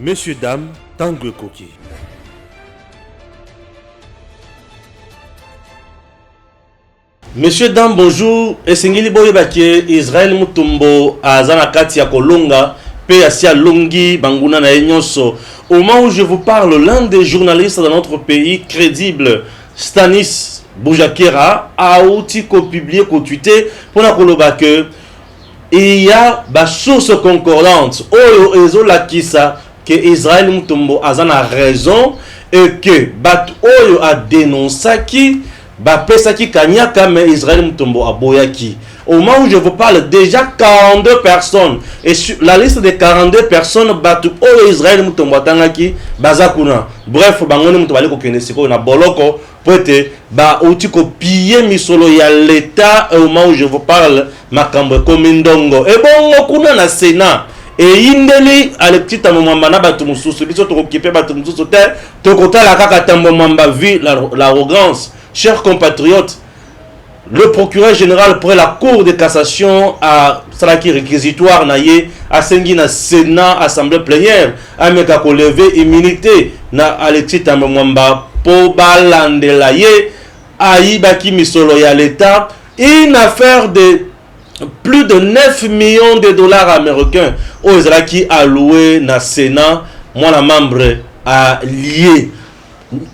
Messieurs, dames, Tangue Koki. Messieurs, dames, bonjour. Esengili Boyebake, Israël Mutombo, Azana Katia Kolonga, P.A.C.A. Longi, Banguna Naenyoso. Au moment où je vous parle, l'un des journalistes dans notre pays crédible, Stanis Boujakera, a outil publié, co-tweeté, pour la Kolobake. Il y a des sources concordantes. Oyo Ezo Lakisa, que Israël Mutombo a raison et que Bat Oyo a dénoncé qui. Pesaki Kanyaka, mais Israël Mutombo a Boyaki. Au moment où je vous parle, déjà 42 personnes. Et sur la liste des 42 personnes, Batu Oyo Israël Mutombo Tangaki, Bazakuna. Bref, Bangone Mutombo Aliko Kenesiko, na Boloko, Poete, Outiko Pie Misolo, il y a l'État, au moment où je vous parle, Makambo Komindongo. Et bon, Kuna na Sénat. Et indeli alekita momamba na batu mususu biso tokokipe batu mususu te tokota la kaka tambo mamba vi l'arrogance. Chers compatriotes, le procureur général près la cour de cassation a salaki réquisitoire naye a sengi na Sénat assemblée plénière a meka ko lever immunité na Alexis Tambomamba po balandela ye aibaki misolo ya l'État une affaire de plus de 9 millions de dollars américains aux Israéliens alloués na Sénat, moi la membre a lié.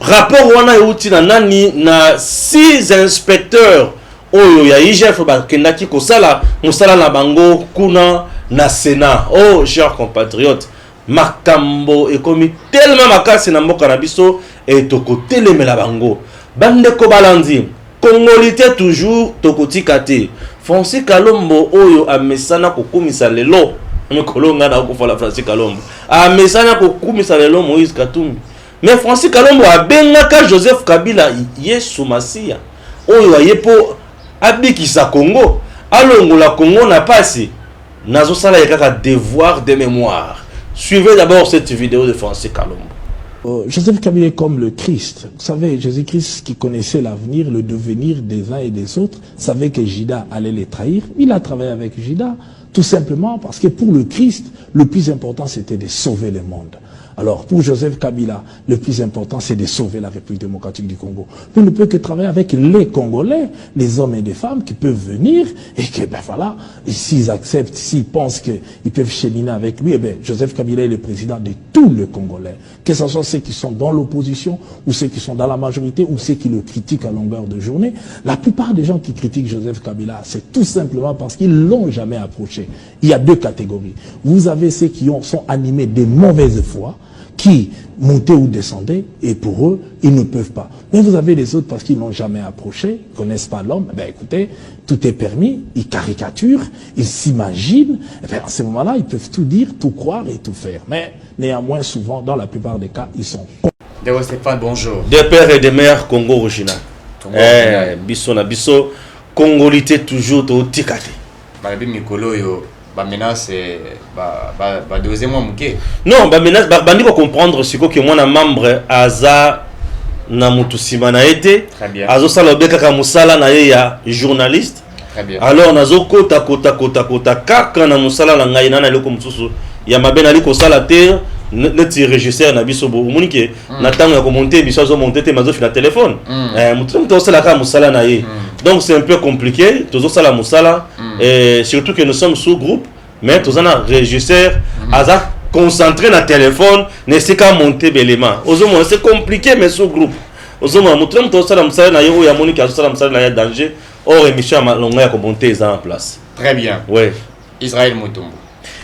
Rapport wana euti na nani na 6 inspecteurs oyo ya IGF bakendaki kosala musala na bango kuna na Sénat. Oh chers compatriotes, makambo ekomi tellement makasi na mboka na biso et tokotelemela bango. Bande ko balandi Congolité toujours tokotikate. Francis Kalombo oyo amesana kokumisa lelo mekolonga na kofola Francis Kalombo amesana kokumisa lelo Moïse Katumbi. Mais Francis Kalombo abengaka Joseph Kabila Yesu Masia oyo ayepo abikisa Congo alongola Congo na pasi nazo sala yaka devoir de mémoire. Suivez d'abord cette vidéo de Francis Kalombo. Joseph Kabila est comme le Christ. Vous savez, Jésus-Christ qui connaissait l'avenir, le devenir des uns et des autres, savait que Judas allait les trahir. Il a travaillé avec Judas, tout simplement parce que pour le Christ, le plus important c'était de sauver le monde. Alors, pour Joseph Kabila, le plus important, c'est de sauver la République démocratique du Congo. Il ne peut que travailler avec les Congolais, les hommes et les femmes qui peuvent venir et que, ben voilà, s'ils acceptent, s'ils pensent qu'ils peuvent cheminer avec lui, eh ben, Joseph Kabila est le président de tous les Congolais. Que ce soit ceux qui sont dans l'opposition, ou ceux qui sont dans la majorité, ou ceux qui le critiquent à longueur de journée. La plupart des gens qui critiquent Joseph Kabila, c'est tout simplement parce qu'ils ne l'ont jamais approché. Il y a 2 catégories. Vous avez ceux qui sont animés de mauvaise foi, qui montaient ou descendaient, et pour eux, ils ne peuvent pas. Mais vous avez les autres parce qu'ils n'ont jamais approché, ils ne connaissent pas l'homme. Ben écoutez, tout est permis, ils caricaturent, ils s'imaginent. Et bien à ce moment-là, ils peuvent tout dire, tout croire et tout faire. Mais néanmoins, souvent, dans la plupart des cas, ils sont cons. Déo Stéphane, bonjour. Des pères et des mères Congo original. Bisso na bisso, Congolité toujours au tikate. Barabi Mikolo yo. Menace deuxième mois muké. Non, menace bandi ko comprendre ce que moi na membre aza na mutusima na été azo sala beka ka musala na ye ya journaliste. Très bien. Alors nazo kota kaka na musala na ngai na leko mususu ya mabena liko sala te neti régisseur na biso bo munike na tango ya ko monter biso zo monter te mazo fina téléphone. Mutu to sala ka musala na ye. Donc c'est un peu compliqué, toujours ça la musala, et surtout que nous sommes sous groupe, mais tous un régisseur, Aza concentré dans le téléphone, ne sait qu'à monter l'élément. C'est compliqué, mais sous groupe. Tous ça la musala na yo ya Monique, ça la musala na ya danger. Or émission longa ya ko monter ça en place. Très bien. Ouais. Israël Mutombo.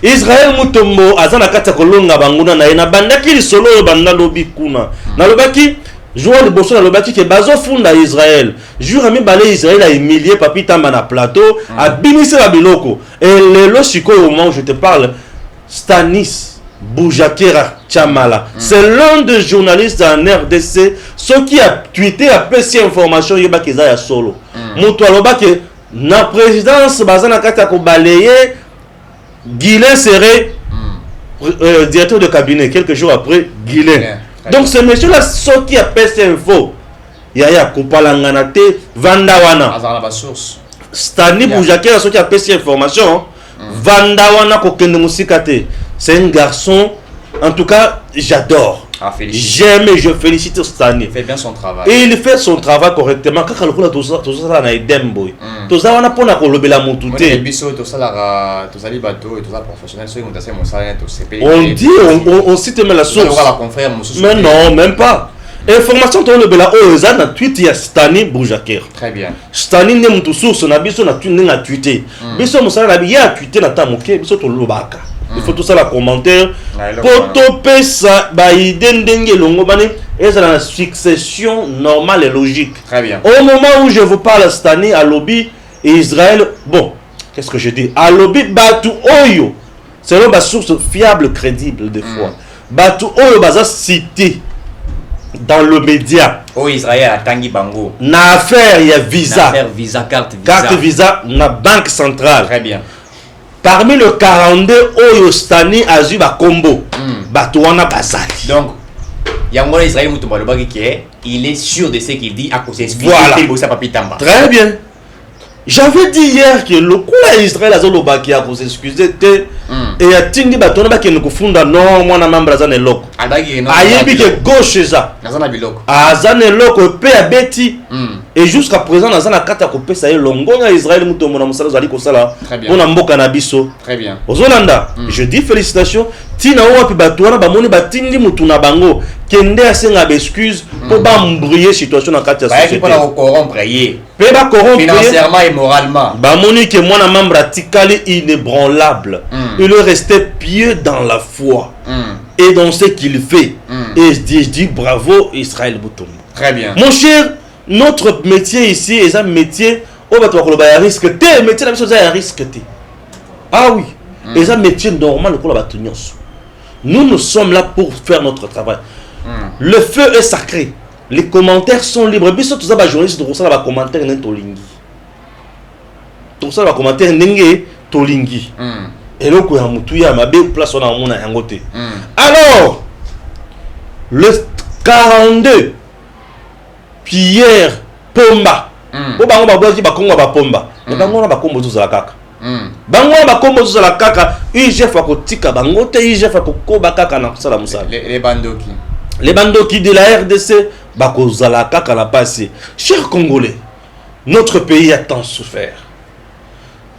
Israël Mutombo azana kata kolonga banguna na ina bandaki solo banda lobi kuna. Na lobaki Joël Bosso na lobaki ke bazo funda Israël. Jour ami balé Israël a humilié papi tamba na plateau, a binissé la biloko. Et le siko au moment où je te parle, Stanis Boujakera Chamala. C'est l'un des journalistes en RDC, ceux qui a tweeté a pesé information yoba keza ya solo. Moto alobaki na présidence bazana kata ko balayer Guilain serait directeur de cabinet quelques jours après Guilain. Donc ce monsieur-là, ce qui a fait cette info, Yaya Kopalanganate, Vandawana. Stani Boujakera, ce qui a fait cette information, Vandawana Kokende Musikate. C'est un garçon En tout cas, j'adore. Ah, félicite. J'aime et je félicite Stani. Il fait bien son travail. Et il fait son travail correctement. Quand il a tout ça, na edem boy. Tout ça, on a pas na lobela montouté. On dit, on cite même la source. Mais non, même pas. Information to le bela o za na tweet ya Stani Boujaker. Très bien. Stani ne mutu source na biso na tweet na tweeté. Biso musala na bi ya tweeté na tamoke biso to lobaka. Il faut tout ça la commentaire. Pour topper ça, bah il dendenge longo bani et c'est la succession normale et logique. Très bien. Au moment où je vous parle Stani à lobby et Israël, bon, qu'est-ce que je dis? À lobby Batu Oyo, selon ma source fiable, crédible des fois. Batu Oyo baza cité dans le média. Oh Israël a Tanguy Bango. Na affaire il y a visa. Affaire visa, carte visa. Carte visa na banque centrale. Très bien. Parmi le 42 Oyo Stani a eu ba combo. Batu wana bazali. Donc Yangola Israël Mutumba le bagi qui est, il est sûr de ce qu'il dit à cause de voilà. Très bien. J'avais dit hier que le coup à Israël a zolo baki a cause excusez et a tindi batona ba ke nkufunda non mwana mambra za ne loko. Ayebi ke gauche za. Nazana biloko. Azane loko pe a beti. Et jusqu'à présent nazana kata ko pesa ye longo na Israël mutombo na musala zali ko sala. On a mboka na biso. Très bien. Ozolanda, je dis félicitations. Tina wapi batwana ba moni batindi mutu na bango kende asenga ba excuse pour ba embrouiller situation na kati ya société. Ba ko corrompre ye. Pe ba corrompre financièrement et moralement. Ba moni que moi na membre tikali inébranlable. Il est resté pieux dans la foi et dans ce qu'il fait. Et je dis bravo Israël Mutombo. Très bien. Mon cher, notre métier ici est un métier où va te risque té métier la chose est risque té. Ah oui, c'est un métier normal pour la bâtonnière. Nous sommes là pour faire notre travail. Le feu est sacré. Les commentaires sont libres. Biso tout ça ba journaliste tout ça ba commentaire nan tolingi. Tout ça ba commentaire ndenge tolingi. Et là ko ya mutu ya mabe place on a mona yangote. Alors le 42 Pierre Pomba. Po bango ba boki ba kongo ba pomba. Mais bango na ba kombo tout ça kaka. Bango ba kombo tout ça kaka. IGF akotika bango te IGF akokoba kaka na kusala musala. Les bandoki. Les bandoki de la RDC bakozala kaka la passé. Chers Congolais, notre pays a tant souffert.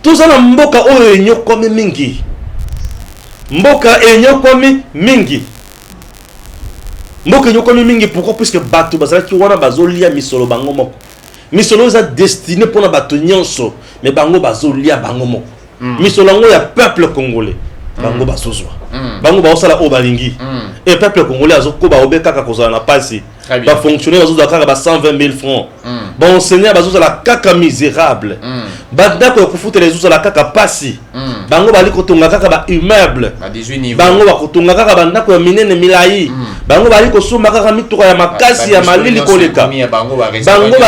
Tout ça na mboka oyo enyokomi mingi. Mboka enyokomi mingi. Mboka enyokomi mingi pourquoi puisque bato bazala ki wana bazolia misolo bango moko. Misolo za destiné pour na bato nyonso mais bango bazolia bango moko. Misolo ngo ya peuple congolais. Bango bazozwa. Bango baosala o balingi. Et peuple congolais azokoba obeka kaka kozala na pasi. Ba fonctionnaire bazozwa kaka ba 120 000 francs. Ba enseignant bazozala kaka misérable. Bandako ya kufuta les uzala kaka pasi. Bango bali kotonga kaka ba immeuble. À 18 niveaux. Bango ba kotonga kaka bandako ya minene milai. Bango bali kosomba kaka mituka ya makasi ya malili koleka. Bango ba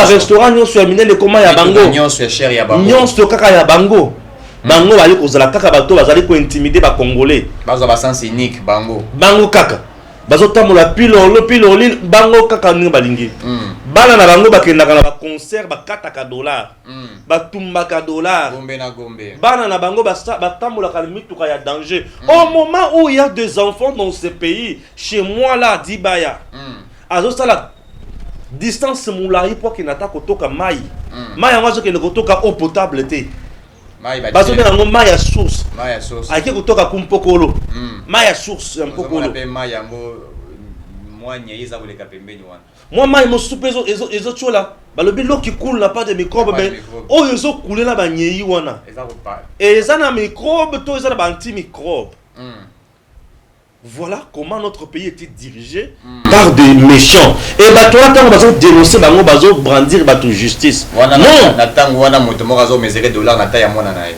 restaurant nyonso ya minene koma ya bango. Nyonso ya cher ya bango. Nyonso kaka ya bango. Bango bali kozala kaka bato bazali ko intimider ba congolais. Bazo ba sens unique bango. Bango kaka. Bazo tamola piloli bango kaka ninga balingi. Bana na bango bakendaka na ba concert ba kataka dollar. Ba tumbaka dollar. Gombe na gombe. Bana na bango ba tamola ka mituka ya danger. Au moment où il y a des enfants dans ce pays, chez moi là Dibaya. Azo sala distance moulari pour qu'il n'attaque kotoka mai. Mai yango ke kotoka eau potable té. Bazo na ngo mai ya source. Mai ya source. Ake kotoka kumpokolo. Mai ya source ya mpokolo. Mai yango mwanya yeza boleka pembeni wana. Moi mai mo soupe ezo chola. Balobi l'eau qui coule n'a pas de microbes mais oh ezo couler na ba nyei wana. Et ça na microbe to ça na ba antimicrobe. Voilà comment notre pays était dirigé par des méchants. Et bah toi quand on va dénoncer bango bazo brandir bato justice. Non, na tango wana moto mo razo mesurer dollar na taille mona na ye.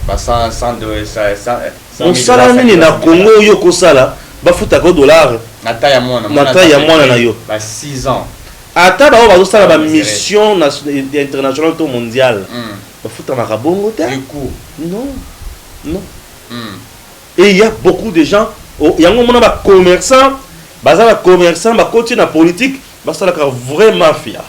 Ba 100 de ça. On sala nini na Congo yo ko sala ba futa ko dollar na taille mona. Na taille mona na yo. Ba 6 ans. Ata ba bazo sala ba mission internationale to mondiale. Ba futa na kabongo te. Du coup. Non. Et il y a beaucoup de gens, il y a un moment de commerçants, bah commerçants, bah côté la politique, bah ça la vraie mafia.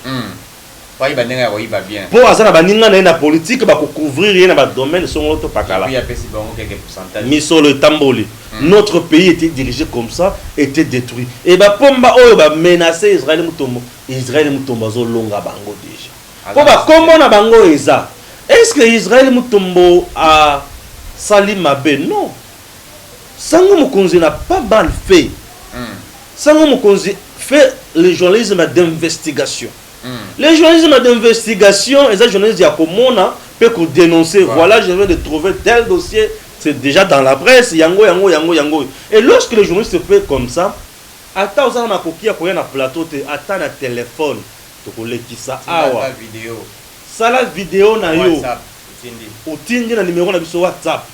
Oui, bah n'est oui, bah bien. Pour azana baninga na politique ba couvrir rien na domaine son autre pakala. Oui, il y a quelques pourcentages. Miso le tamboli. Notre pays était dirigé comme ça, était détruit. Et bah pomba oyo ba menacer Israël mutombo. Israël mutombo zo longa bango déjà. Pour ba comment na bango eza. Est-ce que Israël mutombo a sali mabe? Non. Sango Mokonzi n'a pas mal fait. Sango Mokonzi fait le journalisme d'investigation. Les journalistes d'investigation, les journalistes Yakomona peuvent dénoncer. Voilà, je viens de trouver tel dossier, c'est déjà dans la presse. Yango. Et lorsque les journalistes font comme ça, attends, on a coquille à un plateau, attends un téléphone, tu connais qui ça. La vidéo. Ça la vidéo na yo. WhatsApp. Utindi na numéro na biso WhatsApp.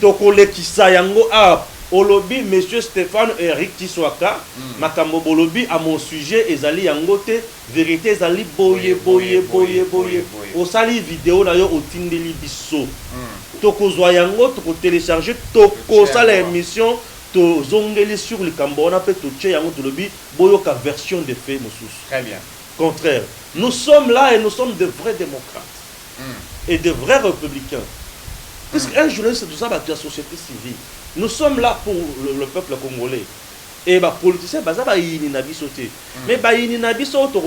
Tu connais qui ça yango ah. Olobi, monsieur Stéphane Eric Tiswaka, Makambo Bolobi, à mon sujet, Ezali Yangote, vérité, Ezali boye. Au sali vidéo, d'ailleurs, au Tindeli Bisso. Toko Zoyango, toko télécharger, toko sala émission, to zongeli sur le Cambo, on appelle to tche yango tolobi, boyoka version de fait, Moussous. Très bien. Contraire. Nous sommes là et nous sommes de vrais démocrates. Et de vrais républicains. Puisqu'un journaliste, c'est tout ça, bah, la société civile. Nous sommes là pour le peuple congolais. Et les politiciens, bah, ça va y nabi sauter. Mais bah, y nabi sauter,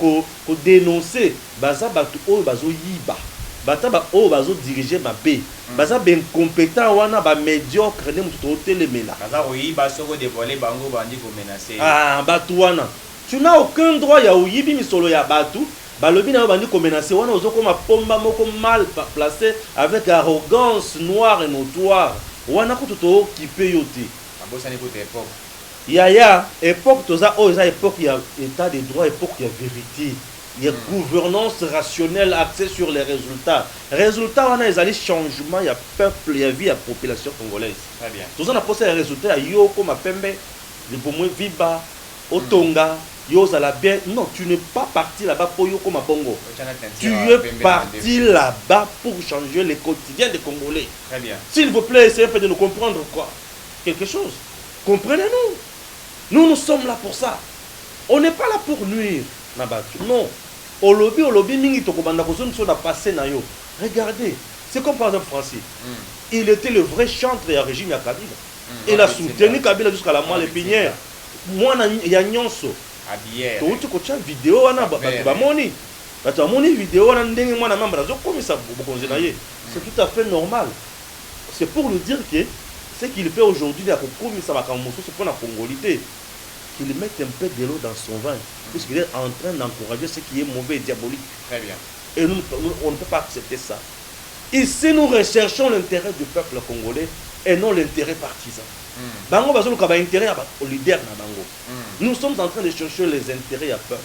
on dénoncer, bah, ça va tout haut, bah, yiba. Bah, ça va haut, bah, diriger ma paix. Bah, ça va incompétent, wana, bah, médiocre, ne moutou hôtel les méla. Bah, ça, oui, bah, ça va dévoiler, bango, bandi, pour menacer. Ah, bah, tu wana. Tu n'as aucun droit, ya ou yibi, mi solo ya batou. Bah, le bin a bandi comme menacé, wana, ozo comme pomba, moko mal placé, avec arrogance noire et notoire. Wana ko toto qui peut yote. Abosa ni côté époque. Ya époque toza o eza époque il y a état de droit, époque il y a vérité. Il y a gouvernance rationnelle axée sur les résultats. Résultats on a les changements, il y a peuple, il y a vie, il y a population congolaise. Très bien. Tout ça on a posé les résultats il y a yo comme pembe, de bomwe viba, otonga, yo za la bien. Non, tu n'es pas parti là-bas pour yo comme bongo. Tu es parti là-bas pour changer le quotidien des Congolais. Très bien. S'il vous plaît, essayez de nous comprendre quoi. Quelque chose. Comprenez-nous. Nous sommes là pour ça. On n'est pas là pour nuire. Non. Olobi, mingi tokobanda kozon so na passé na yo. Regardez, c'est comme par exemple Francis. Il était le vrai chantre et régime ya Kabila. Il a soutenu Kabila jusqu'à la moelle épinière. Moi ya nyonso. Abière. Tu as une vidéo wana bamoni. Tu as une vidéo wana ndenge mwana mamba zo comme ça bokonze na ye. C'est tout à fait normal. C'est pour nous dire que ce qu'il fait aujourd'hui à Kokomi ça va comme c'est pour la congolité. Qu'il mette un peu de l'eau dans son vin puisqu'il est en train d'encourager ce qui est mauvais et diabolique. Très bien. Et nous on ne peut pas accepter ça. Ici nous recherchons l'intérêt du peuple congolais et non l'intérêt partisan. Bango bazo ka ba intérêt au leader na bango. Nous sommes en train de chercher les intérêts à peuple.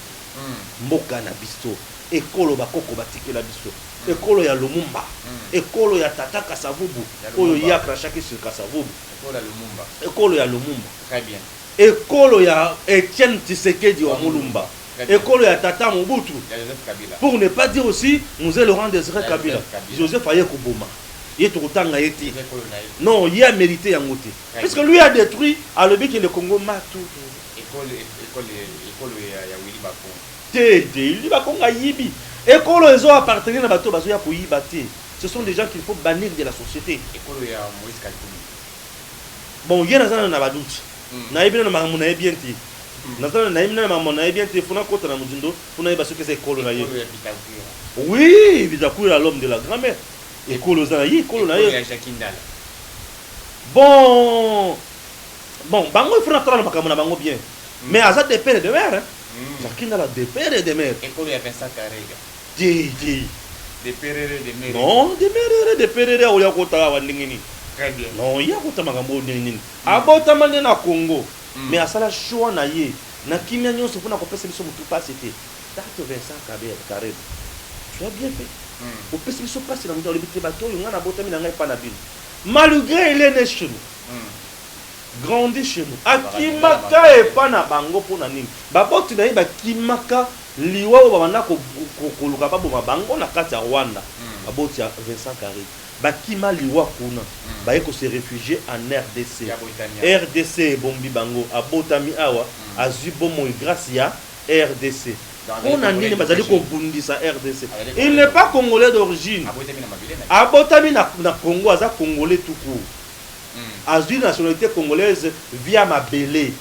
Mboka na biso, ekolo bakoko batike la biso. Ekolo ya Lumumba, ekolo ya Tata Kasavubu, oyo ya krashaki sur Kasavubu. Ekolo ya Lumumba. Ekolo ya Lumumba. Très bien. Ekolo ya Etienne Tshisekedi wa Mulumba. Ekolo ya Tata Mobutu. Pour ne pas dire aussi Mzee Laurent Désiré Kabila. Joseph Aye Koboma. Non, il a mérité un côté. Parce que lui a détruit à le but que le Congo m'a tout. École ya Willy Bakon. Willy Bakon a yibi. École les ont appartenu à bateau bazo ya pour yibati. Ce sont des gens qu'il faut bannir de la société. École ya Moïse Kalkoumi. Bon, il y a des gens na badout. Na ibina na mamu na bien ti. Na ibina na mamu na bien ti funa kota na mujindo, funa iba ce que c'est école na ye. Oui, Bitakura l'homme de la grand-mère. École aux anaïs, école aux anaïs. Bon, bango il faut entendre ma camona bango bien. Mais à ça des pères et de mères. Jacqueline a des pères et de mères. École ya Vincent Karega. Des pères et de mères. Non, des pères et de oya kota wa ndingini. Très bien. Non, il y a kota makambo ndingini. Abota mane na Congo. Mais à ça la choix na ye. Na kimia nyonso funa kopesa biso mutu pas c'était. Date Vincent Karega. Tu as bien fait. Au pèse biso passe na mutu le biti bato yo ngana botami na ngai pa na bino. Malgré il est né chez nous. Grandi chez nous. Akimaka et pas na bango pour na nini. Baboti na ba kimaka liwa o babana ko luka ba boma bango na kati ya Rwanda. Baboti ya Vincent Karega. Bakima liwa kuna. Ba yeko se réfugier en RDC. RDC bombi bango abotami awa azubo mo grâce ya RDC. On a nini bazali ko bundisa RDC. Il n'est pas congolais d'origine. Abotami na Congo, aza congolais tout court. Azui nationalité congolaise via Mabélé.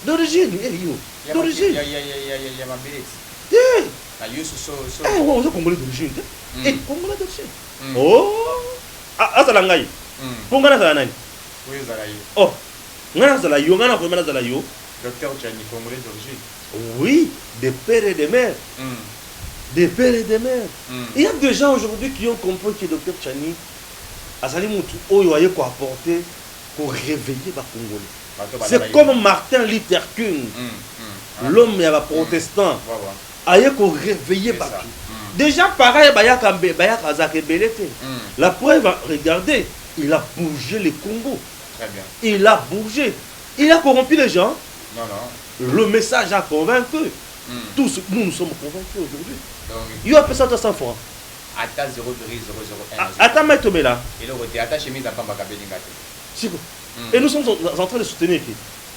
D'origine, d'origine. On est congolais d'origine. Eh, congolais d'origine. Oh, azala ngai. Pongana zala nani? Oh, ngana zala yo, ngana ko mena zala yo. Docteur Tchani, congolais d'origine. Oui, des pères et des mères. Des pères et des mères. Il y a des gens aujourd'hui qui ont compris que Docteur Tchani Azali Moutou Oyo aye ko apporter pour réveiller les Congolais. C'est comme Martin Luther King, l'homme protestant, aye ko réveiller Batou. Déjà pareil, la preuve, regardez, il a bougé les Congo. Très bien. Il a bougé. Il a corrompu les gens. Non, non. Le message a convaincu. Tous, nous sommes convaincus aujourd'hui. Il a fait ça à 100 francs. Ata 0,001. Attends, mais tu là. Et le côté attaché chemise à Pamba Kabelingate. Et nous sommes en train de soutenir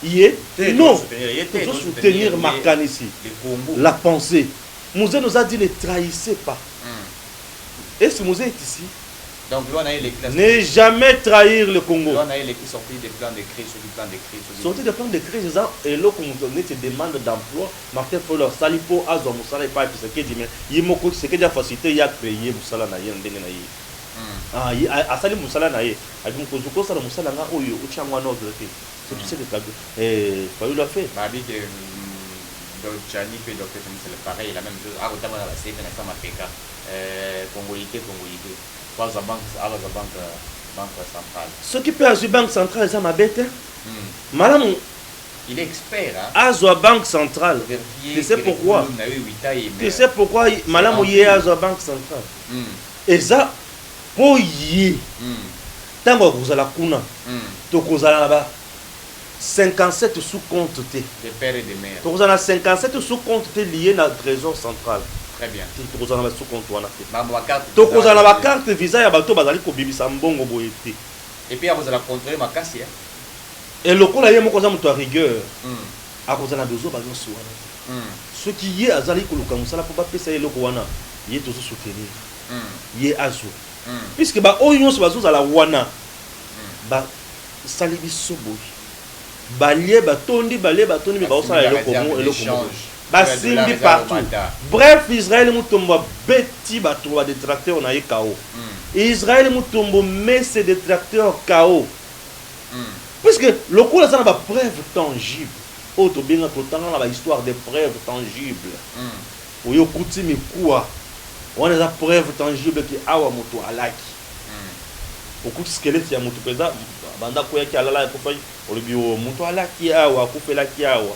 qui? Non, nous devons soutenir Marcan ici. La pensée. Mouzé nous a dit ne trahissez pas. Est-ce que Mouzé est ici? Donc, là, on a eu les classes. Ne jamais trahir le Congo. Là, on a eu les sorties des plans de crise, sur du plan de crise. Sortie des plans de crise, et là, comme on te demande d'emploi, Martin Foller, Salipo, Azo, Moussala, et pas, ce qui dit, mais il m'a dit que déjà facilité, il y a créé Moussala, il y a un déné. Ah, à Salim Moussala, il y a un peu de choses, Moussala, il y a un autre. C'est tout ce que Fayou l'a fait. Chani fait Docteur Chani, c'est pareil, la même chose. Ah, vous avez la CFN, ça m'a fait cas. Congolité. Pas la banque centrale. Ce qui peut avoir banque centrale, ça m'a bête. Madame, il est expert. Azo banque centrale. Tu sais pourquoi? Tu sais pourquoi Madame Ouye Azo banque centrale? Et ça, pour y tant que vous allez la kuna, tu vous allez là-bas 57 sous-comptes. Des pères et des mères. Tu vous allez 57 sous-comptes liés à la trésor central. Très bien. Tu vous allez sous-compte. Tu vous allez la carte visa ya bato bazali ko bibisa mbongo boyete. Et puis vous allez contrôler ma casse. Et le coup là yé moko za muto à rigueur. A cause na besoin bazo soana. Ce qui yé azali ko luka musala pour pas pesa eloko wana, yé tozo soutenir. Yé azo. Puisque ba oyo so bazo za la wana. Ba sali biso boy. Balie batondi mais ba osala eloko mo eloko. Basimbi partout. Bref, Israël Moutombo beti bato ba détracteurs na KO. Israël Moutombo met ses détracteurs KO. Puisque le coup là ça n'a pas preuve tangible. Auto bien tout dans la histoire des preuves tangibles. Ou yo kutimi quoi. On a des preuves tangibles qui awa moto alaki. Au coup squelette ya moto pesa banda ko yaki alala ko fay o le bio moto alaki awa ko fe laki awa.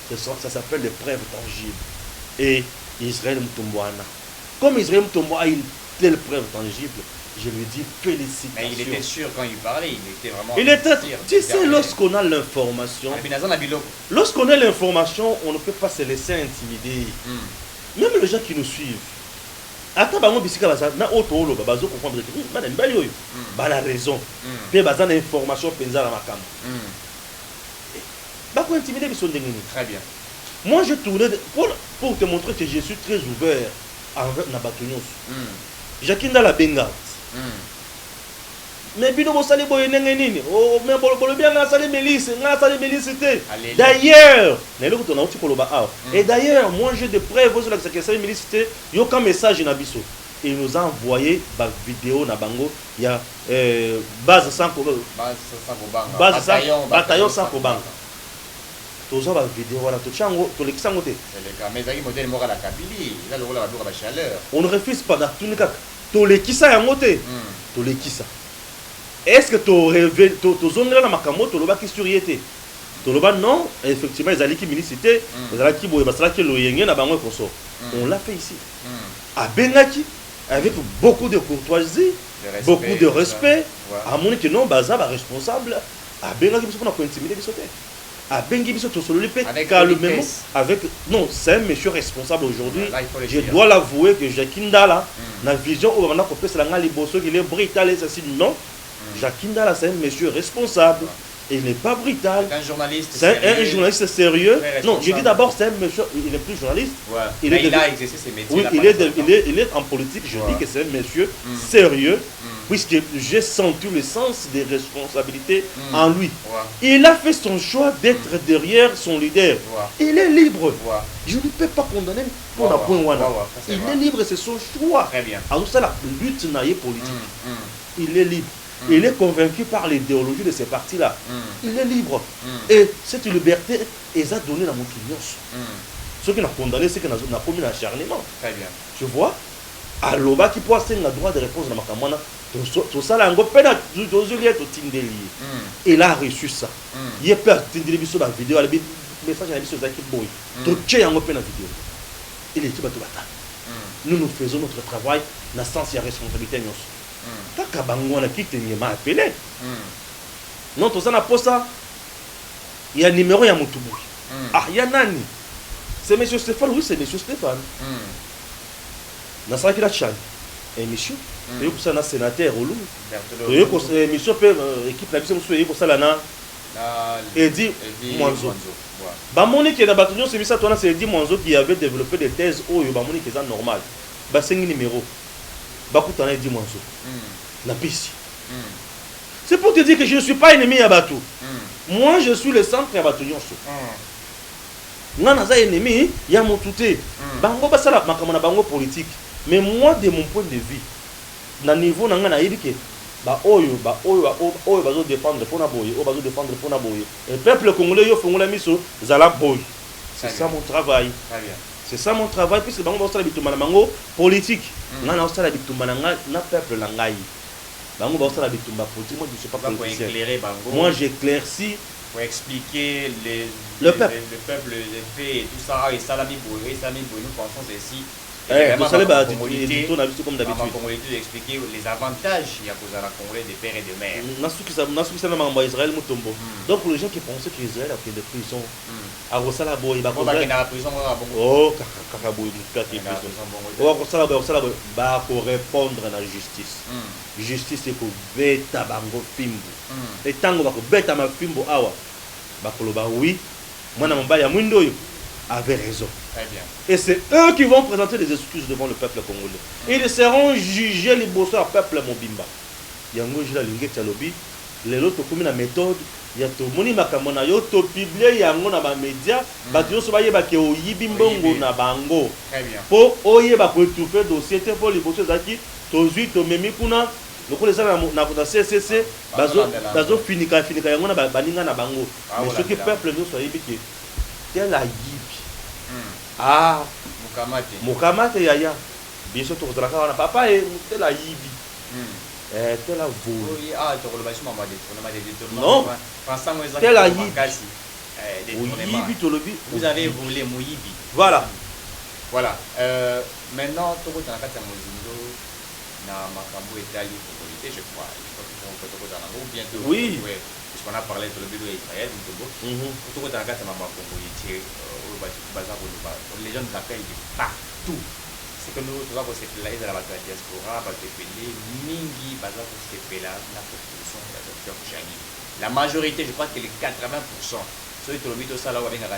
Ça s'appelle des preuves tangibles. Et Israël Moutomboana. Comme Israël Moutombo a une telle preuve tangible, je lui dis félicitations. Mais il était sûr quand il parlait, il était vraiment... Il était... Tu sais, lorsqu'on a l'information... Lorsqu'on a l'information, on ne peut pas se laisser intimider. Même les gens qui nous suivent. Attends, bah, on bisika baza na auto lo bazo comprendre que madame bayo yo ba la raison. Pe baza na information penza la makam. Bah, quoi intimider biso ndengeni. Très bien. Moi je tournais pour te montrer que je suis très ouvert envers Nabatonyos. Jakinda la benga. Mais bino bo sali boye nini. Oh mais bolo bien na sali milice té. D'ailleurs, nelo ko na uti koloba a. Et d'ailleurs, moi j'ai des preuves sur la que sali milice té, yo ka message na biso. Il nous a envoyé ba vidéo na bango, il y a base sans bataillon sans Kobanga. Tous va vidéo voilà tout chango tout l'exango té. C'est le cas mais ça qui modèle mora la Kabili, il a le rôle la chaleur. On ne refuse pas dans tout cas. Tout l'exisa ya ngoté. Tout l'exisa. Est-ce que tu rêves tu zongela na makambo to loba ki suriété? To loba non, effectivement les aliki milicité, les aliki boye basala ki loyenge na bango koso. On l'a fait ici. À Bengaki avec beaucoup de courtoisie, beaucoup de respect. À mon que non baza ba responsable. À Bengaki parce qu'on a pas intimidé bisoté. À Bengi bisoto solo le pète calmement avec non, c'est un monsieur responsable aujourd'hui. Je dois l'avouer que Jakindala na vision où on a coupé c'est la liboso qui est brutal et ça non. Jakindala c'est un monsieur responsable Il n'est pas brutal. C'est un journaliste C'est un journaliste sérieux. très Non, je dis responsable. d'abord, c'est un monsieur, il n'est plus journaliste. Ouais. Il Là, est il devenu- a exercé ses métiers. Oui, là, il pendant est, longtemps. il est en politique, je Ouais. dis que c'est un monsieur Mm. sérieux, Mm. puisque j'ai senti le sens des responsabilités Mm. en lui. Ouais. Il a fait son choix d'être derrière son leader. Ouais. Il est libre. Ouais. Je ne peux pas condamner pour Ouais, la ouais. point wana. Ouais, ouais, ça, c'est Il vrai. est libre, c'est son choix. Très bien. Alors ça, la lutte naïe politique. Mm. Mm. Il est libre. Mm. Il est convaincu par l'idéologie de ces partis-là. Mm. Il est libre. Mm. Et cette liberté, ils ont donné dans mon client. Mm. Ce qui n'a condamné, c'est qu'il n'a commis l'acharnement. Très bien. Tu vois? Aloba qui peut avoir le droit de réponse dans ma camana. Tout ça, là, on peut pas Tindeli. Mm. Il a reçu ça. Mm. Il a peur de Tindeli sur la vidéo. Le message à la vidéo, c'est boy. Tout tient en open la vidéo. Il est tout bata. Mm. Nous faisons notre travail dans le sens de la responsabilité. Mm. Kaka bangwana qui te m'a appelé. Mm. Non, tout ça n'a pas ça. Il y a un numéro, il y a Moutouboui. Mm. Ah, il y a Nani. C'est monsieur Stéphane, oui, c'est monsieur Stéphane. Mm. Dans ça qu'il a changé. Émission. Mm. Et ça, un sénateur au loup. Berthelot. Et que c'est émission peut équipe la mission et que ça là na Là, et dit Eddie Mwanzo. Ouais. Ba moni qui est dans bataillon c'est ça toi c'est dit Mwanzo qui avait développé des thèses au ba moni qui est normal. Ba 5 numéro. Ba kutana dit Mwanzo. Mm. Na pisi. Mm. C'est pour te dire que je ne suis pas ennemi à Batou. Mm. Moi je suis le centre à bataillon. Mm. Nga naza ennemi ya motuté. Bango ba sala makamana bango politique. Mais moi de mon point de vue na niveau na nga na yibike ba oyo bazo défendre pour na boye, bazo défendre pour na boye. Et peuple congolais yo fongola miso zala boy. C'est ça mon travail. Très bien. C'est ça mon travail puisque bango ba sala bitumba na bango politique. Nga na sala bitumba na nga na peuple la ngai. Bango ba sala bitumba politique, moi je suis pas Pour politicien. éclairer Bango. Moi j'éclaircis Pour expliquer le peuple, les faits et tout ça. Et Salami Boye, nous pensons ceci. vous savez, bah, Congolité, on a vu comme d'habitude. Congolité d'expliquer les avantages il y a pour la Congolais des pères et des mères. Nasuki ça na Israël mutombo. Donc pour les gens qui pensent qu'Israël a fait des prisons, à Rosala Boy, bah On va qu'il y a la prison à Bongo. oh kaka boy kaka Il y a la prison. prison Bongo. Oh Rosala Boy, bah pour répondre à la justice. Justice c'est pour beta bango fimbo. Et tango ba ko beta ma fimbo awa. Ba koloba oui, moi na mba ya mwindo yo avait raison. Très bien. Et c'est eux qui vont présenter des excuses devant le peuple congolais. Ils seront jugés les bossons à peuple Mobimba. Yango jila lingue talobi, les autres comme la méthode, ya to moni makamona yo to publier yango na ba média, ba yo so ba yeba ke oyibi mbongo na bango. Très bien. Po oyeba ko étouffer dossier te po liboso zaki to zui to memi kuna loko les na CCC bazo finika yango na baninga na bango. Mais ce que peuple nous soit yebi ke tel a yibi. Ah, Mukamate yaya. Bien sûr, tu vas papa et tel a yibi. Tel a volé. Ah, tu as le maman des non, tel a yibi. Vous avez volé Mouyibi. Voilà. Voilà. Maintenant, tu as la Mozindo, na Makambo Italie, je crois. Bientôt. Oui. Puisqu'on a parlé de l'Obédo Israël, tu as la Maman Congo. Les gens nous appellent de partout. C'est que nous, tu vois, c'est là, ils ont la diaspora, Mingi, la population de la Dr. Chani. La majorité, je crois que les 80%, ceux qui ont vu tout ça là, avec un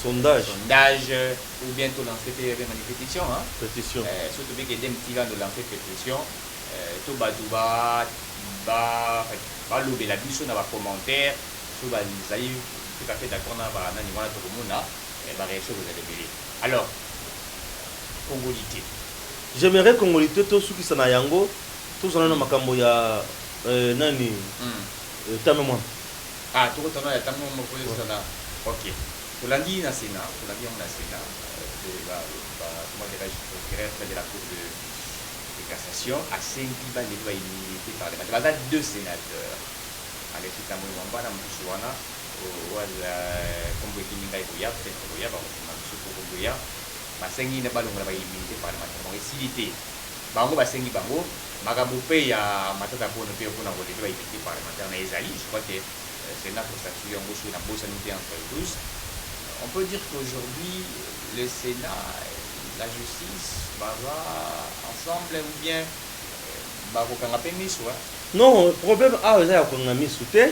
sondage, ou bientôt lancer une pétition. Pétition. Surtout avec des petits gars de lancer pétition, tout badouba, la bus, on a un commentaire, tout va tout à fait d'accord avec tout le monde et la réaction vous allez verrer. Alors, Congolité. J'aimerais Congolité, tout ce qui s'en a yango, tout ça dans makambo ya nani tamemwa. Ah, tout le temps ya tamemwa pour ça. OK. Pour lundi na Sénat, comment dirais-je, de la Cour de cassation à 5 balles de doigts immunité par les matins. Deux sénateurs. Avec tout le monde en comme vous dites, peut-être Boya, basengi na balonga ba immunité parlementaire facilité bango basengi bango makambo pe ya matata pour ne pas ngoli ba immunité parlementaire na ezali. Je crois que c'est là pour statuer en gauche na bossa unité entre tous. On peut dire qu'aujourd'hui le Sénat, la justice va ensemble ou bien Non, le problème, c'est qu'on a mis sous terre.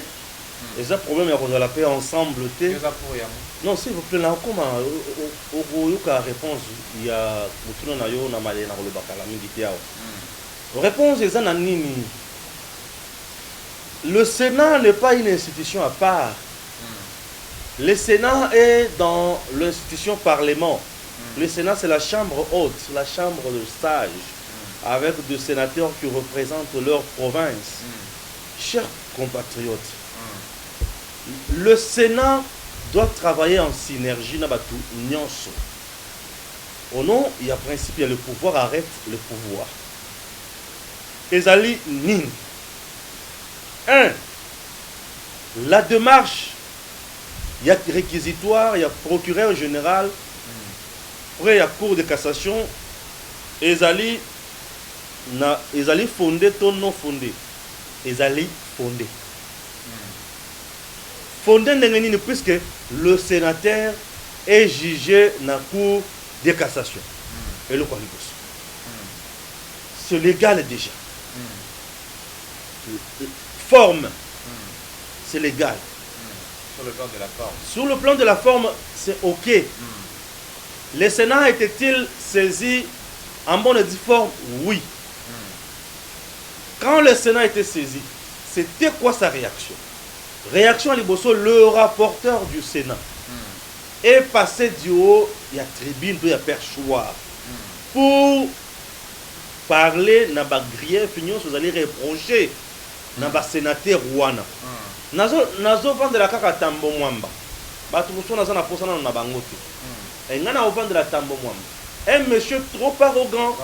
Et ça, le problème, c'est qu'on a la paix ensemble. Non, s'il vous plaît, là, comment la réponse, il y a réponse, le Sénat n'est pas une institution à part. Le Sénat est dans l'institution Parlement. Le Sénat, c'est la chambre haute, la chambre de sages, avec des sénateurs qui représentent leur province. Chers compatriotes, le Sénat doit travailler en synergie. Au nom, il y a principe, il y a le pouvoir arrête le pouvoir. Ezali Nin. 1. La démarche, il y a réquisitoire, il y a procureur général, après il y a cour de cassation. Ezali fondé, ton non fondé. Ezali fondé. Fondé puisque le sénateur est jugé dans la cour de cassation. Et le c'est légal déjà. Forme, c'est légal. Sur le plan de la forme. Sur le plan de la forme, c'est ok. Le Sénat était-il saisi en bonne et due forme? Oui. Quand le Sénat était saisi, c'était quoi sa réaction? Réaction à Liboso, le rapporteur du Sénat est passé du haut, il y a tribune, il y a perchoir, pour parler dans la grief, vous allez reprocher dans le sénateur Rwanda. Nazo vendre la kaka tambo mwamba. Batu musona zana posana na bangote. Et ngana vendre la tambo mwamba. Un monsieur trop arrogant.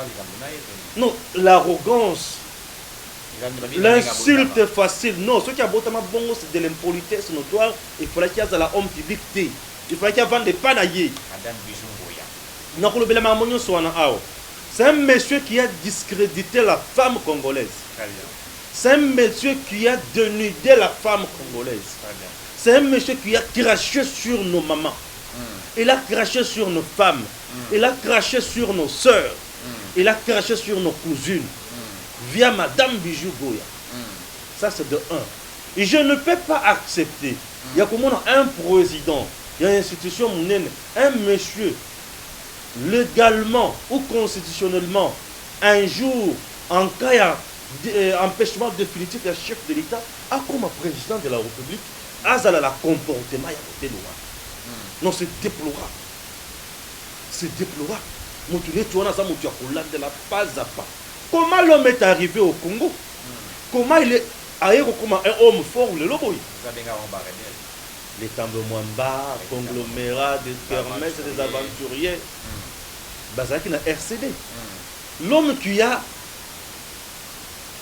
Non, l'arrogance. L'insulte facile. Non, ce qui a botama bongo c'est de l'impolitesse notoire. Il fallait qu'il y ait la homme public. Il fallait qu'il y ait des panaillés. C'est un monsieur qui a discrédité la femme congolaise. C'est un monsieur qui a dénudé la femme congolaise. C'est un monsieur qui a craché sur nos mamans. Il a craché sur nos femmes. Il a craché sur nos sœurs. Il a craché sur nos cousines. Via Madame Bijou Goya. Ça c'est de 1. Et je ne peux pas accepter. Il y a comme un président, il y a une institution, un monsieur, légalement ou constitutionnellement, un jour, en cas d'empêchement définitif du chef de l'État, a comme président de la République, a la comportement de loi. Non, c'est déplorable. C'est déplorable. Comment l'homme est arrivé au Congo? Comment il est arrivé comme un homme fort, le lobo? Les Tambomwamba, conglomérats, des kermesses, des aventuriers. Bazaki na RCD. L'homme qui a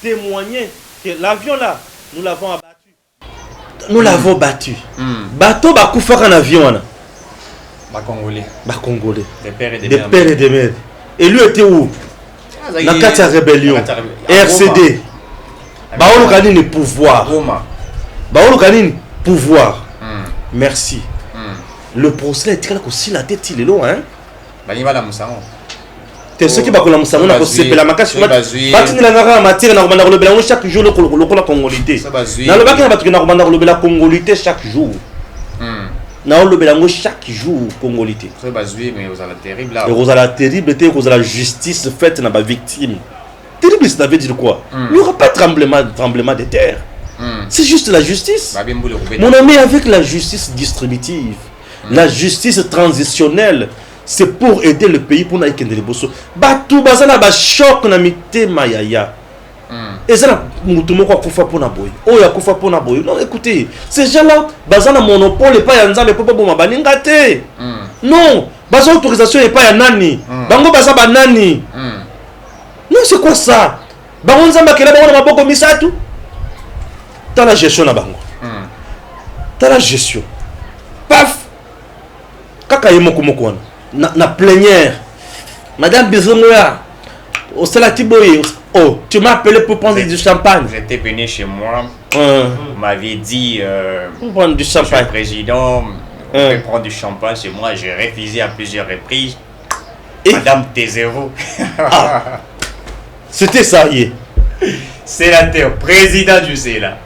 témoigné que l'avion là, nous l'avons abattu. Nous l'avons battu. Bateau bakoufa en avion là. Congolais. Congolais. Des pères et des mères. Et lui était où? Dans la rébellion. RCD. Baolo Kanini pouvoir. Baolo Kanini pouvoir. Merci. Le procès est très aussi la tête il est long hein. C'est ce qui va la musango na ko sepela makasi batini la ngara matière na ko lobela chaque jour le congolité. Na lobaki na batiki na ko lobela congolité chaque jour. Na lobela chaque jour congolité. Mais vous allez terrible là. Et vous allez terrible et vous allez la justice faite na ba victime. Terrible ça veut dire quoi? Il n'y aura pas de tremblement de terre. C'est juste la justice. Mon ami, avec la justice distributive, la justice transitionnelle, c'est pour aider le pays pour n'aller les bosso. Batou bazana ba choc na mité mayaya. Et ça mutumo kwa kufa pona boy. Oh ya kufa pona boy. Non écoutez, ces gens-là bazana monopole pas ya nzambe popo boma baninga te. Non, baza autorisation et pas ya nani. Bango baza ba nani. Non, c'est quoi ça? Bango nzamba kela bango na maboko misatu. T'as la gestion na bango. T'as la gestion. Paf. Kaka yemoko moko wana. Na plénière. Madame Bizongoya. Au Salatiboye. Oh, tu m'as appelé pour prendre du champagne. Vous étiez venu chez moi. Vous m'aviez dit prendre du champagne. Monsieur le président, vous pouvez prendre du champagne chez moi. J'ai refusé à plusieurs reprises. Et Madame T0. C'était ça hier. Sénateur, président du Sénat.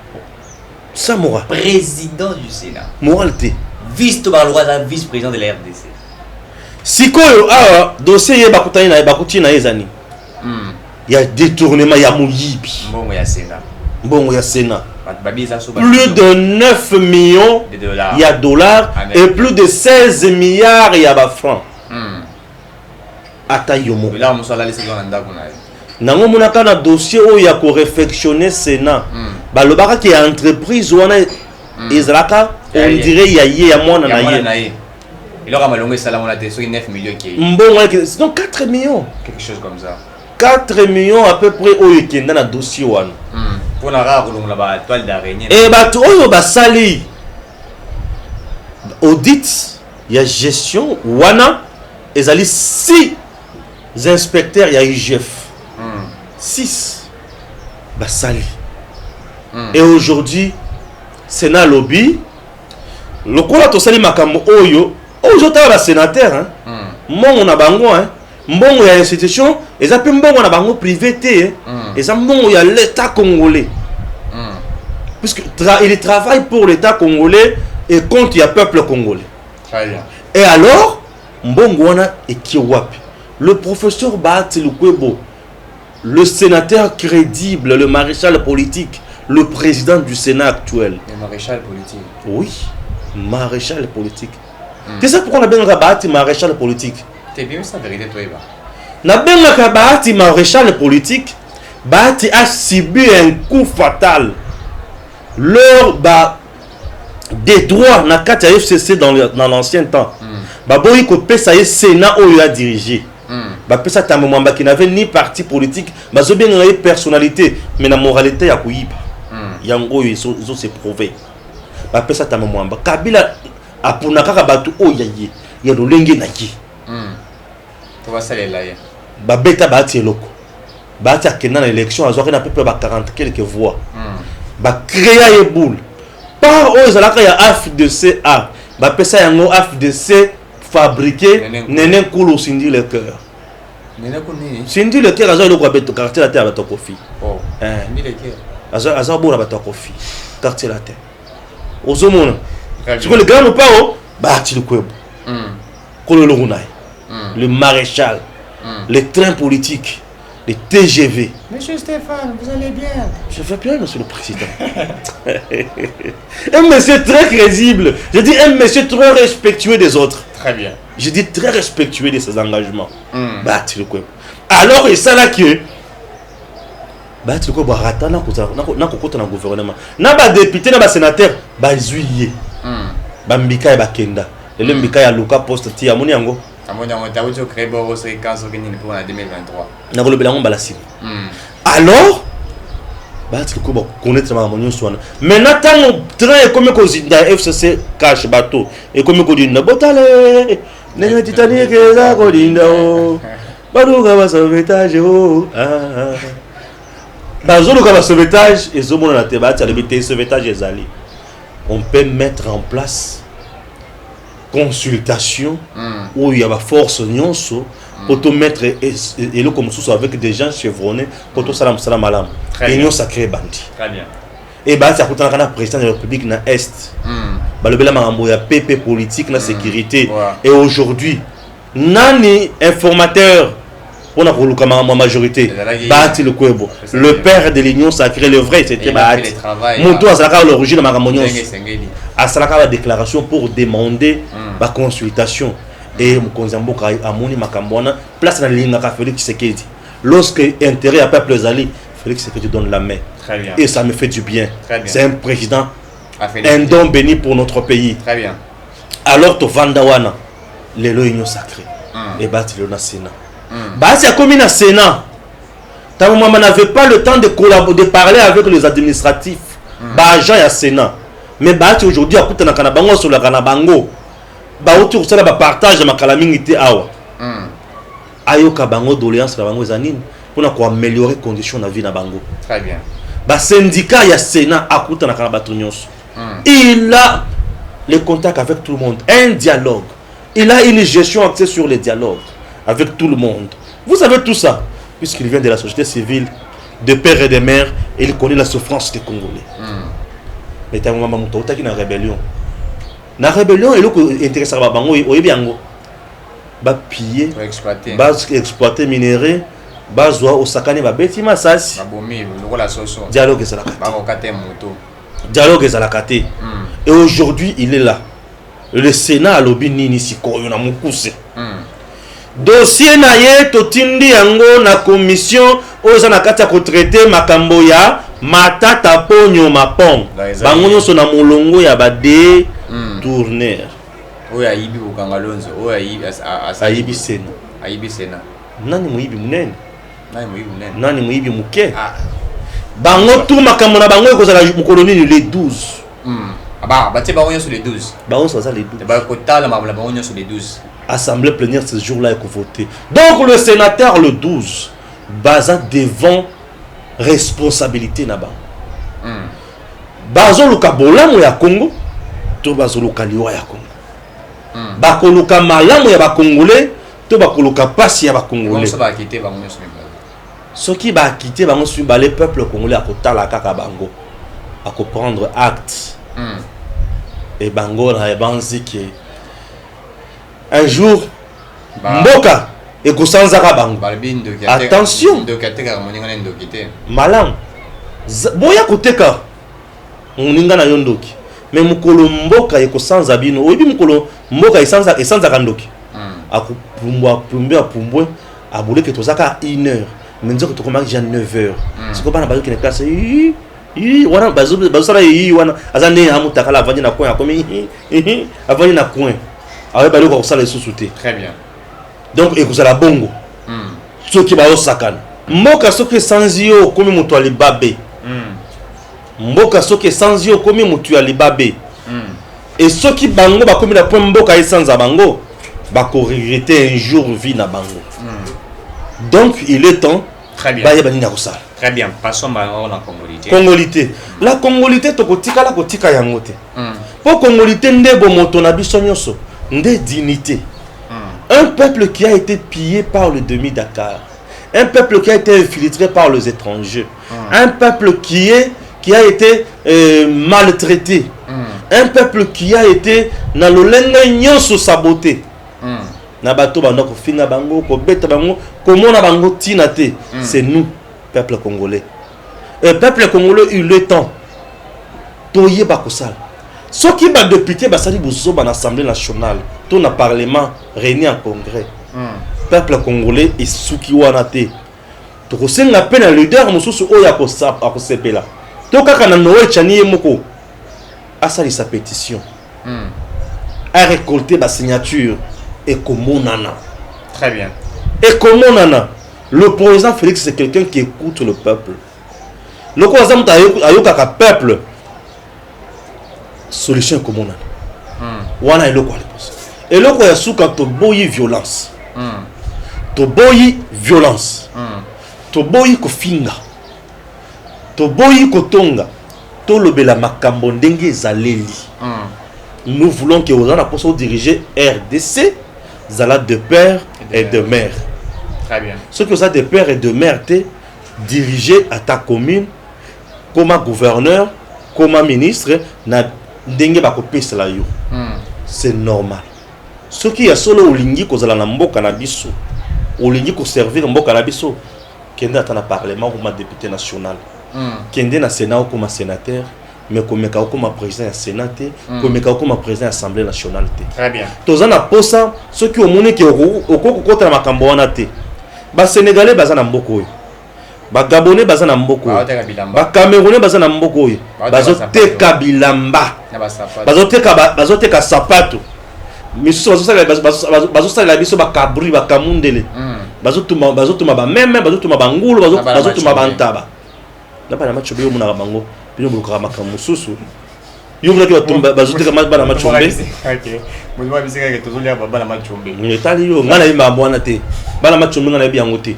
Ça moral. Président du Sénat. Moralité. Vice-président de la RDC. Sikoyo, dossier ye bakutani na bakuti na ezani. Il y a détournement, il y a mouyibi. Bon, il y a Sénat. Bon, il y a Sénat. Plus Plus de 9 millions de dollars. il y a dollars et plus de 16 milliards il y a francs. Ata yomo. Là, on s'en a laissé dans l'andako. Nango monaka na dossier où il y a ko réfectionner Sénat. Ba lobaka qui est entreprise wana ezalaka on dirait il y a mwana na ye. Il aura malongé salaire on a des 9 millions qui est. Mbongo sinon 4 millions. Quelque chose comme ça. 4 millions à peu près au yekenda na dossier wana. Pour la rare on la toile d'araignée. Et ba to oyo ba sali audit il y a gestion wana ezali 6 inspecteurs il y a IGF. 6 basali. Et aujourd'hui Sénat lobby le kola to sali makambo oyo ozota ba sénateur hein. Mbongo na bango hein. Mbongo ya institution eza pe mbongo na bango privé té eza mbongo ya l'état congolais. Puisque il travaille pour l'état congolais et contre le peuple congolais. Très bien. Et alors mbongo wana ekiwapi. Le professeur Bahati Lukwebo, le sénateur crédible, le maréchal politique, le président du Sénat actuel. Le maréchal politique. Oui, maréchal politique. C'est ça pourquoi on a bien Bahati maréchal politique. T'es bien ça vérité toi Eva. Na bien Bahati maréchal politique, Bahati a subi un coup fatal. Leur des droits na kati FCC dans l'ancien temps. Baboyi ko pesa ye Sénat où il a dirigé. Bapesa Tamamwamba qui n'avait ni parti politique, mais bien une personnalité, mais la moralité ya kuiba. Yango ils ont se prouvé. Bapesa Tamamwamba Kabila apuna kaka batu oyaye, ya lolenge na ki. To va saler là. Babeta Bahati eloko. Bahati akenda na élection azwaki na peu ba 40 quelques voix. Ba créer ye boule. Par aux alaka ya AFDC, bapesa yango AFDC fabriqué Nenen Koulou Sindi le cœur. Sindi le cœur, azar le quoi beto quartier la terre à Tokofi. Oh, Sindi le cœur. Azar bon à Tokofi, quartier la terre. Aux hommes, tu connais le grand ou pas? Bahati Lukwebo. Kolo Lorunai, le maréchal, les trains politiques, les TGV. Monsieur Stéphane, vous allez bien? Je vais bien, monsieur le président. Un monsieur très crédible. Je dis un monsieur très respectueux des autres. Très bien. Je dis très respectueux de ses engagements. Bahati Lukwebo. Alors, et ça là que Bahati Lukwebo rata na kokota na gouvernement. Na ba député na ba sénateur ba zuiye. Ba mbika ba kenda. Le mbika ya Luka poste ti amoni yango. Amoni yango ta uto créer bo séquence au Guinée pour la 2023. Na ko lobela ngo balasi. Alors Bahati Lukwebo connaître ma monyo swana. Maintenant tant train comme ko zinda FCC cash bateau et comme ko dinda botale. Nena Titanic za ko dinda o. Baluka ba sauvetage o. Baluka ba sauvetage et zo mona na te Bahati le sauvetage ezali. On peut mettre en place consultation où il y a la force nyonso pour te mettre et le comme ça avec des gens chevronnés pour tout salam salam alam et nyonso sacré bandi. Très bien. Et bah ça coûte un président de la République na est. Bah le bela mambo ya PP politique na sécurité et aujourd'hui nani informateur on a voulu comme ma majorité Bahati Lukwebo, le père de l'union sacrée, le vrai c'était Bahati. Mon doigt à l'origine de ma ramonion à la déclaration pour demander ma consultation et mon consambo à moni makambona place dans ligne à Félix Tshisekedi. Lorsque intérêt à peuple Zali, Félix Tshisekedi donne la main. Très bien. Et ça me fait du bien. C'est un président, un don béni pour notre pays. Très bien. Alors to Vandawana, les union sacrée et Bahati le Sénat. Bahati a commis au Sénat. Ta maman n'avait pas le temps de collaborer, de parler avec les administratifs. Agent à Sénat. Mais Bahati aujourd'hui a coûté na kanabango sur la kanabango. Bahati ça la partage ma calamité awa. Ayoka bango doléance la bango zanine pour améliorer les conditions de vie na bango. Très bien. Ba syndicat ya Sénat a coûté na kanabato nyonso. Il a les contacts avec tout le monde, un dialogue. Il a une gestion axée sur les dialogues avec tout le monde. Vous savez tout ça, puisqu'il vient de la société civile, de père et de mère, et il connaît la souffrance des Congolais. Mais tu as une rébellion. La rébellion est intéressant à bango, oui bien go. Ba piller, ba exploiter minerai, ba zoa osakane ba betima sasi. Ba bomi, la soso. Dialogue est à la carte. Ba okate moto. Dialogue est à la carte. Et aujourd'hui, il est là. Le Sénat a lobby nini sikoyo na mukuse. Dossier na ye totindi yango na commission oza na kati ya ko traiter makambo ya matata ponyo mapong. Bango nyonso na molongo ya ba de tourner. Oya yibi bukangalonzo, oya yibi ayibi Sena. Ayibi Sena. Nani muyibi munene? Nani muyibi munene? Nani muyibi muke? Bango tout makambo na bango ekozala mukoloni le 12. Batie bango nyonso les 12. Bango ça les 12. Ba kotala mabla bango nyonso les 12. Assemblée plénière ce jour-là est voté. Donc le sénateur le 12 basant devant responsabilité naba. Bazo luka bolamu ya Congo, to bazo luka liwa ya Congo. Bako luka malamu ya ba Congolais, to bako luka pasi ya ba Congolais. Ça va quitter bango nyonso. Ce qui va quitter bango sur le peuple congolais à kotala kaka bango, à prendre acte. Et bango na ebanzi que un jour mboka et kosanzaka bango. Attention. Malam. Boya koteka. Oninga na yondoki. Mais mukolo mboka et kosanza bino. Oyibi mukolo mboka esanza kandoki. Akupumbwa pumbwe abule ke tozaka 1 heure. Mais nzo to komaki déjà 9 heures. C'est ko bana bazo ki na classe wana bazo sala wana azane hamutaka la vandi na coin akomi avandi na coin. Avec balo ko sala sous-souté. Très bien. Donc ekozala bongo. Ce qui va osakana. Mboka soki sanzio komi mutu alibabe. Mboka soki sanzio komi mutu alibabe. Et ceux qui bango ba komi na point mboka esanza bango ba ko regretter un jour vie na bango. Donc il est temps. Très bien. Très bien. Passons à la congolité. Congolité. La congolité tokotika la kotika yangote. Pour congolité ndebo moto na biso nyoso, ndé dignité. Un peuple qui a été pillé par le demi-Dakar. Un peuple qui a été infiltré par les étrangers. Un peuple qui a été maltraité. Un peuple qui a été dans le lenga nyonso saboté. Na bato bandako finga bango ko beta bango komona bango tinate. C'est nous, peuple congolais. Et peuple congolais il est temps. Toye bakosal. Ce qui va député basali bozo dans l'Assemblée nationale, tout na parlement réuni en congrès. Peuple congolais et souki wana te. To kosenga pe na leader mususu oya ko sepela. To kaka na Noël chani moko. Asali sa pétition. A récolter ba signature et komonana. Très bien. Et komonana. Le président Félix c'est quelqu'un qui écoute le peuple. Le président ayokaka peuple. Solution komonana. Wana eloko alipose. Eloko ya suka to boyi violence. To boyi violence. To boyi kofinga. To boyi kotonga. To lobela makambo ndenge ezaleli. Nous voulons que Ozana puisse diriger RDC, Zala de père et de mère. Très bien. Ce que ça de père et de mère, t'es dirigé à ta commune comme gouverneur, comme ministre, na ndenge ba kopesa la yo. C'est normal. Ce qui est solo olingi kozala na mboka na biso, olingi ko servir mboka na biso, kende atana parlement comme député national. Kende na sénat comme sénateur. Mais comme président du Sénat, comme président de l'Assemblée nationale. Très bien. Tous en posa ceux qui ont monné qui au contre la Macamboana. Les Sénégalais basent en Mboko. Les Gabonais basent en Mboko. Les Camerounais basent en Mboko. Bazote Kabilamba. Bazote Kasapato. Mais ce sont les biso bakabri bakamundele. Bazotuma ba même bazotuma bangulu bazotuma bantaba. Na pas na match bio muna bango. Yo bulukaka makambo susu yo vulaki bazoteka bana machombe etali yo nga nayebi makambo wana te bana machombe nga nayebi yango te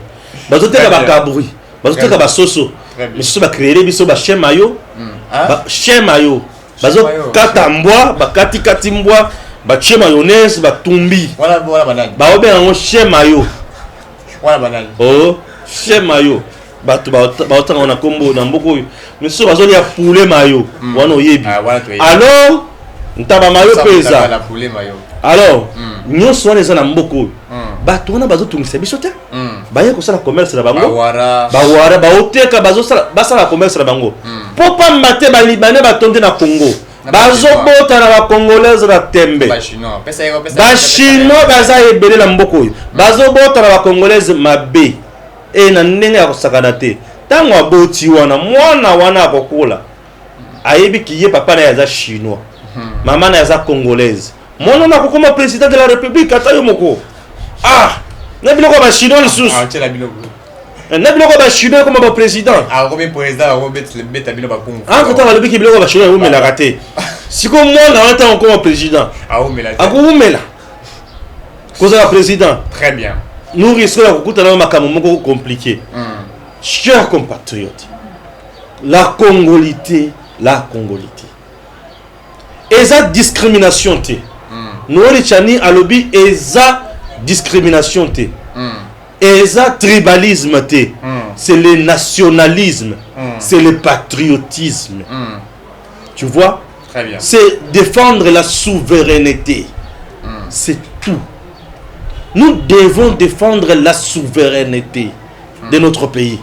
bazoteka bakaburi bazoteka basoso misusu bakreele biso bachien mayo chien mayo bazokata mbwa bakatikati mbwa bachie mayonnaise batumbi baobenga yango chien mayo chien mayo bato baotanga na kombo na mboko oyo miso bazoli ya poulet mayo wana oyebi alors ntaba mayo pesa alors nyonso wana eza na mboko oyo bato wana bazotungisa biso te baye kosala commerce na bango bawara baoteka basala commerce na bango po pamba te balibanais batonde na Congo bazobota na bacongolaise na tembe bachinois baza ebele na mboko oyo bazobota na bacongolaise mabe e na ndenge ya kosakana te ntango aboti wana mwana wana akokola ayebi ki ye papa na ye aza chinois mama na ye aza congolaise mwana na akokoma président de la république ata yo moko na biloko bachinois lisusu na biloko bachinois ekoma baprésident kota balobiki biloko bachinois eumelaka te siko mwana wana ntango okoma président akoumela kozala président. Très bien. Nous risquons de rencontrer un makamoko compliqué. Chers compatriotes, la congolité. Eza discrimination te. Nous chani alobi eza discrimination te. Eza tribalisme te. C'est le nationalisme, c'est le patriotisme. Tu vois? Très bien. C'est défendre la souveraineté. C'est tout. Nous devons défendre la souveraineté de notre pays.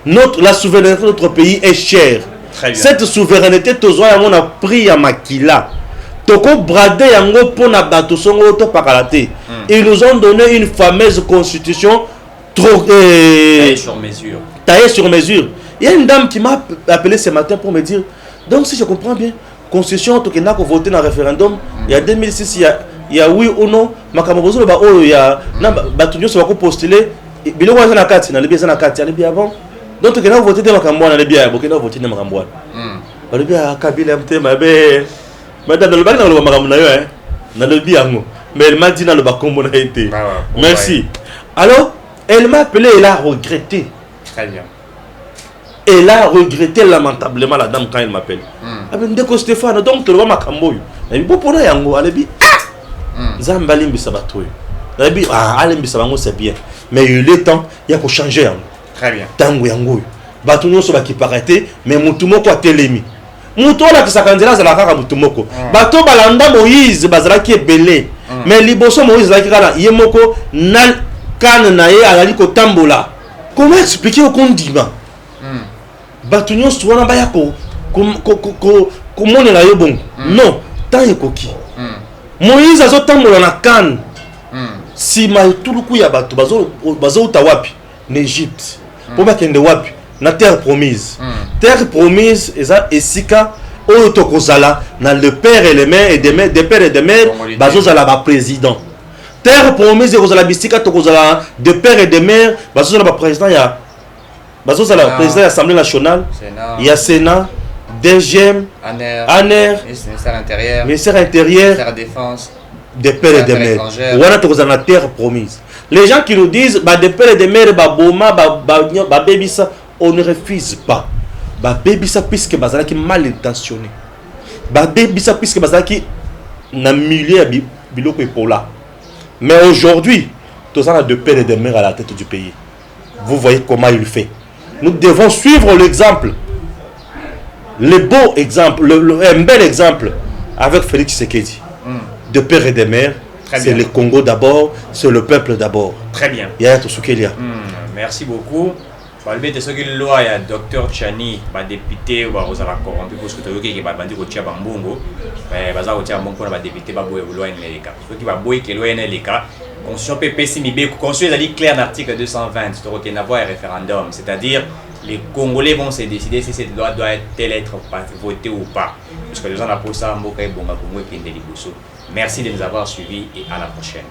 La souveraineté de notre pays est chère. Cette souveraineté, on a pris à Makila. Toko bradé yango pona bato songo to pakalate. Ils nous ont donné une fameuse constitution taillée sur mesure. Taillée sur mesure. Il y a une dame qui m'a appelé ce matin pour me dire, donc si je comprends bien, constitution to kena ko voter dans référendum, il y a 2006 il y a oui ou non, makamobozo ba o ya na bato nyoso ba ko postuler biloko ya na kati na le bien na kati ya le bien avant. Donc kena voter de makambo na le bien, bokena voter de makambo. Ba le bien Kabila mtema be. Madame le bac dans le makambo na yo na le bien ngo. Mais elle m'a dit dans le bakombo na été. Merci. Alors, elle m'a appelé, elle a regretté. Très bien. Elle a regretté lamentablement la dame quand elle m'appelle. Ndeko Stéphane, donc tu le vois makambo. Elle dit pour yango, elle dit Zambali mbisabatoy. Elle dit allez mbisabango c'est bien. Mais il est temps, il y a pour changer yango. Très bien. Tango yango. Batu nyoso ba ki paraître, mais mutu moko atelemi. Mutu la kisakandela za la kaka mutu moko. Bato balanda Moïse bazala ki ebele. Mais liboso Moïse la ki kala yemoko na kan na ye alali ko tambola. Comment expliquer au condiment? Batu nyoso wana ba ya ko monela yo bongo. Non, tant ekoki. Moïse azotambola na kan. Si maltuluku ya bato bazo utawapi en Égypte. Pour bakende wapi na terre promise. Terre promise eza esika oyo tokozala na le père et les mères et des pères et des mères bazozala ba président. Terre promise ekozala bisika tokozala de père et des mères bazozala ba président ya bazozala président de l'Assemblée nationale, il y a Sénat, DGM, ANER, ministère intérieur, défense, des pères et des mères. Voilà tokozala na terre promise. Les gens qui nous disent bah des pères et des mères bah boma bah baby ça, on ne refuse pas. Bah baby ça puisque bazala qui mal intentionné. Bah baby ça puisque bazala qui na milieu biloko epola. Mais aujourd'hui, tous on a de pères et des mères à la tête du pays. Vous voyez comment il fait. Nous devons suivre l'exemple. Le beau exemple, un bel exemple avec Félix Tshisekedi. De pères et des mères. C'est le Congo d'abord, c'est le peuple d'abord. Très bien. Merci beaucoup. Balbé ce que loi ya docteur Chani ba député ba ozala corrompu parce que to yoki ba bandi ko tia bambongo baza ko tia mbongo na ba député ba boye loi neleka. Ce qui va boye que loi neleka. Constitution PPC mibe constitution est clair en article 220 sur aucun avoir un référendum, c'est-à-dire les Congolais vont se décider si cette loi doit être votée ou pas. Parce que les gens pour ça mboka bonga Congo et Kindeli Bosso. Merci de nous avoir suivis et à la prochaine.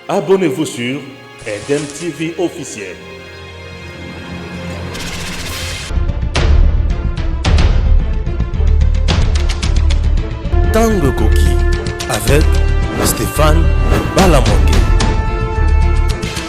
Abonnez-vous sur Eden TV officiel. Tango Koki avec Stéphane Balamoke.